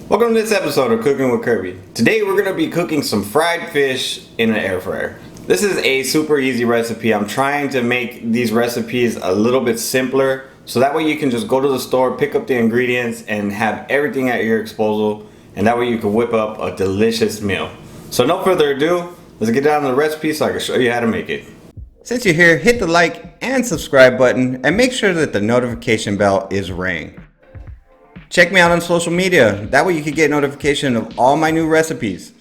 Welcome to this episode of Cooking with Kirby. Today we're going to be cooking some fried fish in an air fryer. This is a super easy recipe. I'm trying to make these recipes a little bit simpler so that way you can just go to the store, pick up the ingredients and have everything at your disposal, and that way you can whip up a delicious meal. So no further ado, let's get down to the recipe so I can show you how to make it. Since you're here, hit the like and subscribe button and make sure that the notification bell is rang. Check me out on social media, that way you can get notification of all my new recipes.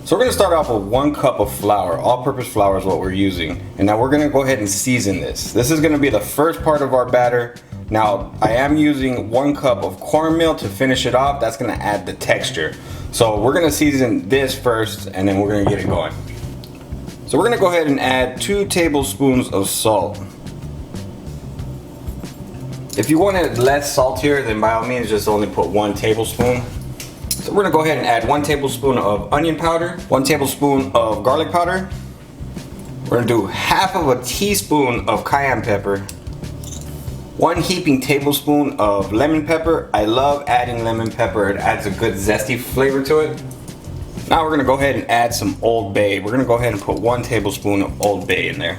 So we're going to start off with 1 cup of flour. All-purpose flour is what we're using. And now we're going to go ahead and season this. This is going to be the first part of our batter. Now I am using 1 cup of cornmeal to finish it off. That's going to add the texture. So we're going to season this first and then we're going to get it going. So we're going to go ahead and add 2 tablespoons of salt. If you want it less saltier, then by all means just only put 1 tablespoon. So we're gonna go ahead and add 1 tablespoon of onion powder, 1 tablespoon of garlic powder. We're gonna do half of a teaspoon of cayenne pepper, 1 heaping tablespoon of lemon pepper. I love adding lemon pepper, it adds a good zesty flavor to it. Now we're gonna go ahead and add some Old Bay. We're gonna go ahead and put 1 tablespoon of Old Bay in there.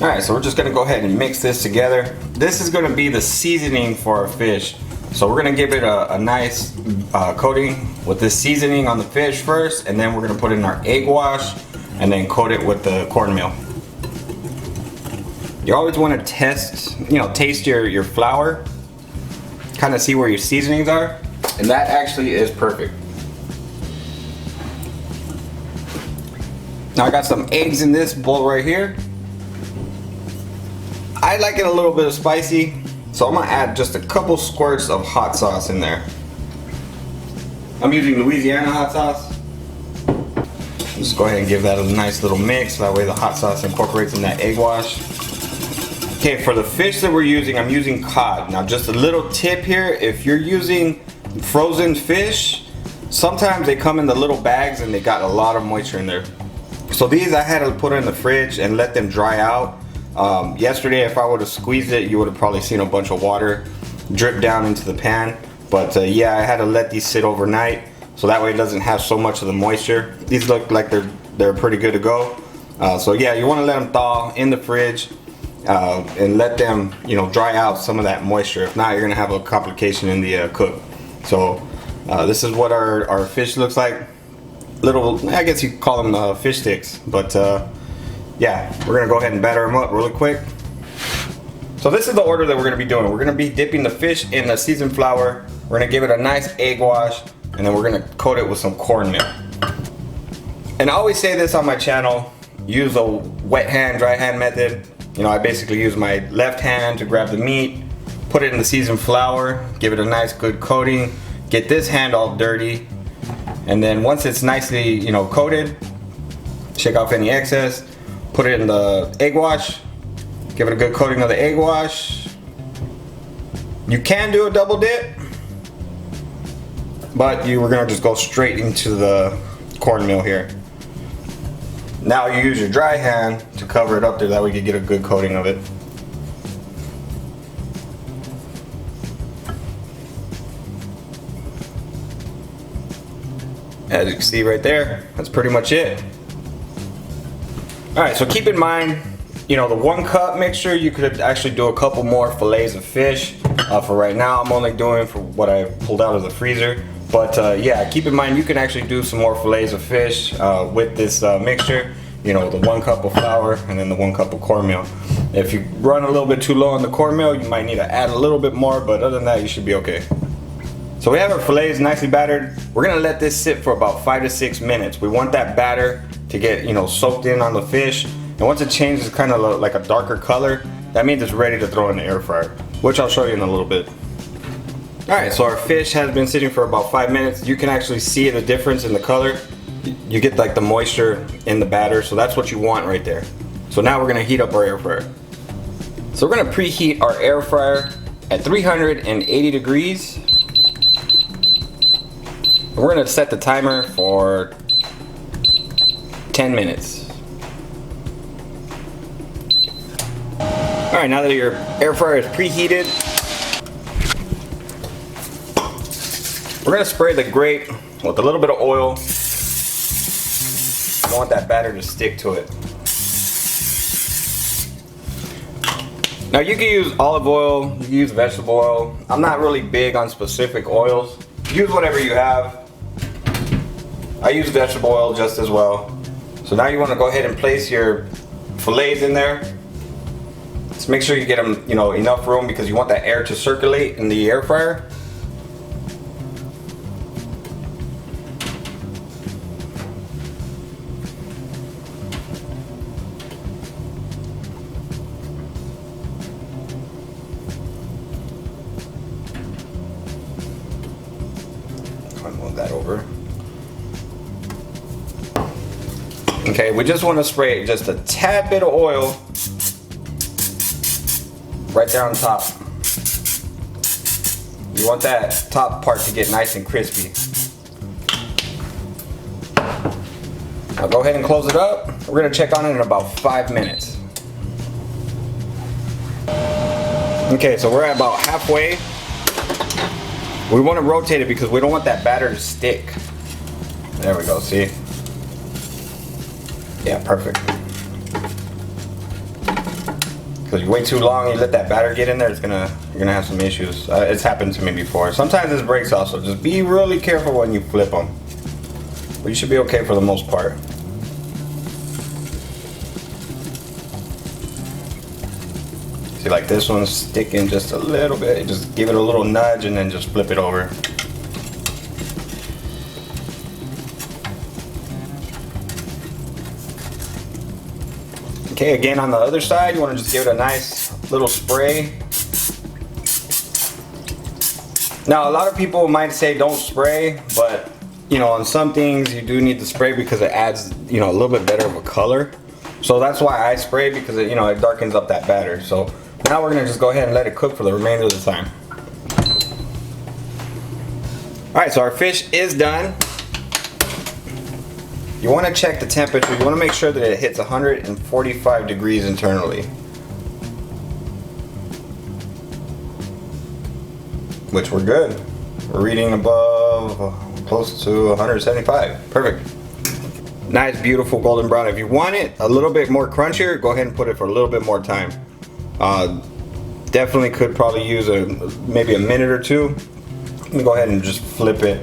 Alright, so we're just going to go ahead and mix this together. This is going to be the seasoning for our fish. So we're going to give it a nice coating with this seasoning on the fish first, and then we're going to put in our egg wash and then coat it with the cornmeal. You always want to taste your flour, kind of see where your seasonings are, and that actually is perfect. Now I got some eggs in this bowl right here. I like it a little bit of spicy, so I'm gonna add just a couple squirts of hot sauce in there. I'm using Louisiana hot sauce. Just go ahead and give that a nice little mix, that way the hot sauce incorporates in that egg wash. Okay, for the fish that we're using, I'm using cod. Now just a little tip here, if you're using frozen fish, sometimes they come in the little bags and they got a lot of moisture in there. So these I had to put in the fridge and let them dry out. Yesterday, if I would have squeezed it, you would have probably seen a bunch of water drip down into the pan. But yeah, I had to let these sit overnight so that way it doesn't have so much of the moisture. These look like they're pretty good to go. So yeah, you want to let them thaw in the fridge and let them dry out some of that moisture. If not, you're gonna have a complication in the cook. So this is what our fish looks like. Little, I guess you could call them fish sticks, but yeah, we're gonna go ahead and batter them up really quick. So this is the order that we're gonna be doing. We're gonna be dipping the fish in the seasoned flour. We're gonna give it a nice egg wash, and then we're gonna coat it with some cornmeal. And I always say this on my channel, use a wet hand, dry hand method. I basically use my left hand to grab the meat, put it in the seasoned flour, give it a nice good coating, get this hand all dirty, and then once it's nicely coated, shake off any excess. Put it in the egg wash, give it a good coating of the egg wash. You can do a double dip, but we're gonna just go straight into the cornmeal here. Now you use your dry hand to cover it up there, that way you can get a good coating of it. As you can see right there, that's pretty much it. Alright, so keep in mind, the 1 cup mixture, you could actually do a couple more fillets of fish. For right now, I'm only doing for what I pulled out of the freezer. But yeah, keep in mind, you can actually do some more fillets of fish with this mixture. The 1 cup of flour and then the 1 cup of cornmeal. If you run a little bit too low on the cornmeal, you might need to add a little bit more, but other than that, you should be okay. So we have our fillets nicely battered. We're gonna let this sit for about 5 to 6 minutes. We want that batter to get soaked in on the fish, and once it changes kind of like a darker color, that means it's ready to throw in the air fryer, which I'll show you in a little bit. Alright, so our fish has been sitting for about 5 minutes. You can actually see the difference in the color. You get like the moisture in the batter, so that's what you want right there. So now we're gonna heat up our air fryer. So we're gonna preheat our air fryer at 380 degrees. We're gonna set the timer for 10 minutes. Alright, now that your air fryer is preheated, We're gonna spray the grate with a little bit of oil. I want that batter to stick to it. Now you can use olive oil, you can use vegetable oil. I'm not really big on specific oils. Use whatever you have. I use vegetable oil just as well. So now you want to go ahead and place your fillets in there. Just make sure you get them, you know, enough room because you want that air to circulate in the air fryer. Move that over. Okay, we just want to spray just a tad bit of oil right there on top. You want that top part to get nice and crispy. Now go ahead and close it up. We're going to check on it in about 5 minutes. Okay, so we're at about halfway. We want to rotate it because we don't want that batter to stick. There we go, see? Yeah, perfect. Because you wait too long, you let that batter get in there, you're gonna have some issues. It's happened to me before. Sometimes this breaks also. Just be really careful when you flip them. But you should be okay for the most part. See, like this one's sticking just a little bit. Just give it a little nudge and then just flip it over. Okay, again on the other side, you want to just give it a nice little spray. Now, a lot of people might say don't spray, but you know, on some things you do need to spray because it adds, you know, a little bit better of a color. So that's why I spray, because it, you know, it darkens up that batter. So now we're gonna just go ahead and let it cook for the remainder of the time. All right, so our fish is done. You want to check the temperature. You want to make sure that it hits 145 degrees internally. Which we're good. We're reading above close to 175. Perfect. Nice, beautiful golden brown. If you want it a little bit more crunchier, go ahead and put it for a little bit more time. Definitely could probably use maybe a minute or two. Let me go ahead and just flip it.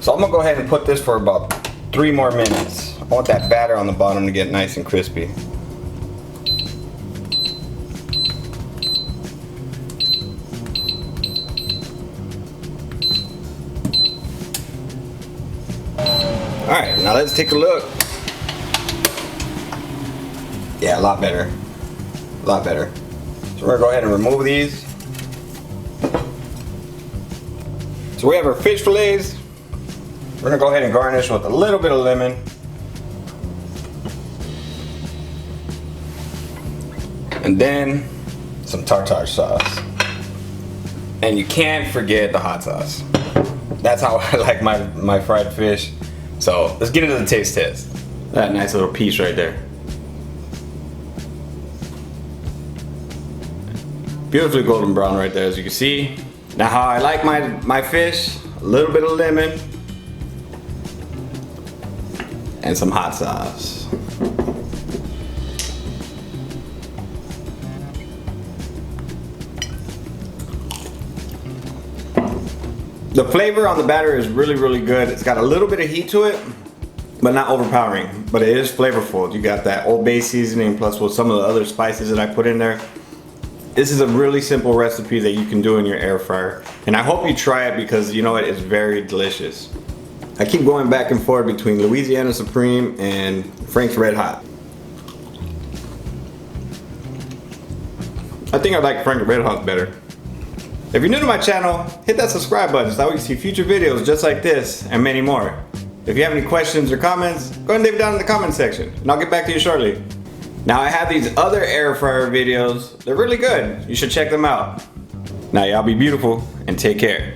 So I'm gonna go ahead and put this for about 3 more minutes. I want that batter on the bottom to get nice and crispy. Alright, now let's take a look. Yeah, a lot better. A lot better. So we're gonna go ahead and remove these. So we have our fish fillets. We're gonna go ahead and garnish with a little bit of lemon. And then some tartar sauce. And you can't forget the hot sauce. That's how I like my fried fish. So let's get into the taste test. That nice little piece right there. Beautifully golden brown right there, as you can see. Now how I like my fish, a little bit of lemon and some hot sauce. The flavor on the batter is really, really good. It's got a little bit of heat to it, but not overpowering, but it is flavorful. You got that Old Bay seasoning plus with some of the other spices that I put in there. This is a really simple recipe that you can do in your air fryer. And I hope you try it because you know what, it's very delicious. I keep going back and forth between Louisiana Supreme and Frank's Red Hot. I think I like Frank's Red Hot better. If you're new to my channel, hit that subscribe button so that way you can see future videos just like this and many more. If you have any questions or comments, go ahead and leave it down in the comment section and I'll get back to you shortly. Now I have these other air fryer videos. They're really good. You should check them out. Now y'all be beautiful and take care.